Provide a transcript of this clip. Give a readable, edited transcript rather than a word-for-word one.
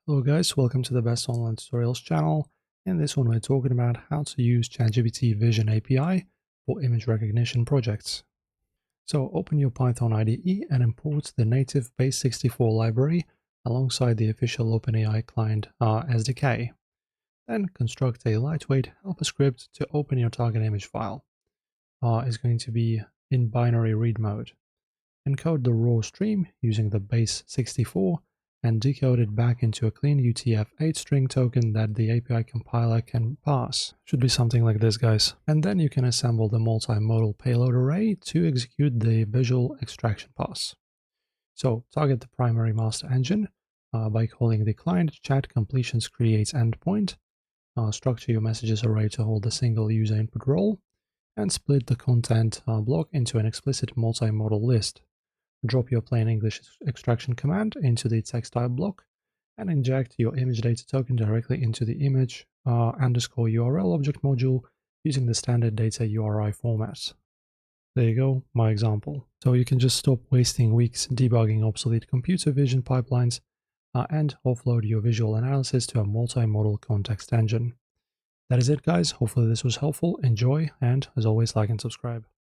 Hello guys, welcome to the Best Online Tutorials channel. In this one we're talking about how to use ChatGPT Vision API for image recognition projects. So open your Python IDE and import the native base64 library alongside the official OpenAI client SDK. Then construct a lightweight helper script to open your target image file. It's going to be in binary read mode. Encode the raw stream using the base64 and decode it back into a clean UTF-8 string token that the API compiler can pass. Should be something like this, guys. And then you can assemble the multimodal payload array to execute the visual extraction pass. So target the primary master engine by calling the client chat completions creates endpoint, structure your messages array to hold a single user input role, and split the content block into an explicit multimodal list. Drop your plain English extraction command into the text type block and inject your image data token directly into the image underscore URL object module using the standard data URI format. There you go, my example. So you can just stop wasting weeks debugging obsolete computer vision pipelines and offload your visual analysis to a multimodal context engine. That is it, guys. Hopefully this was helpful. Enjoy, and as always, like and subscribe.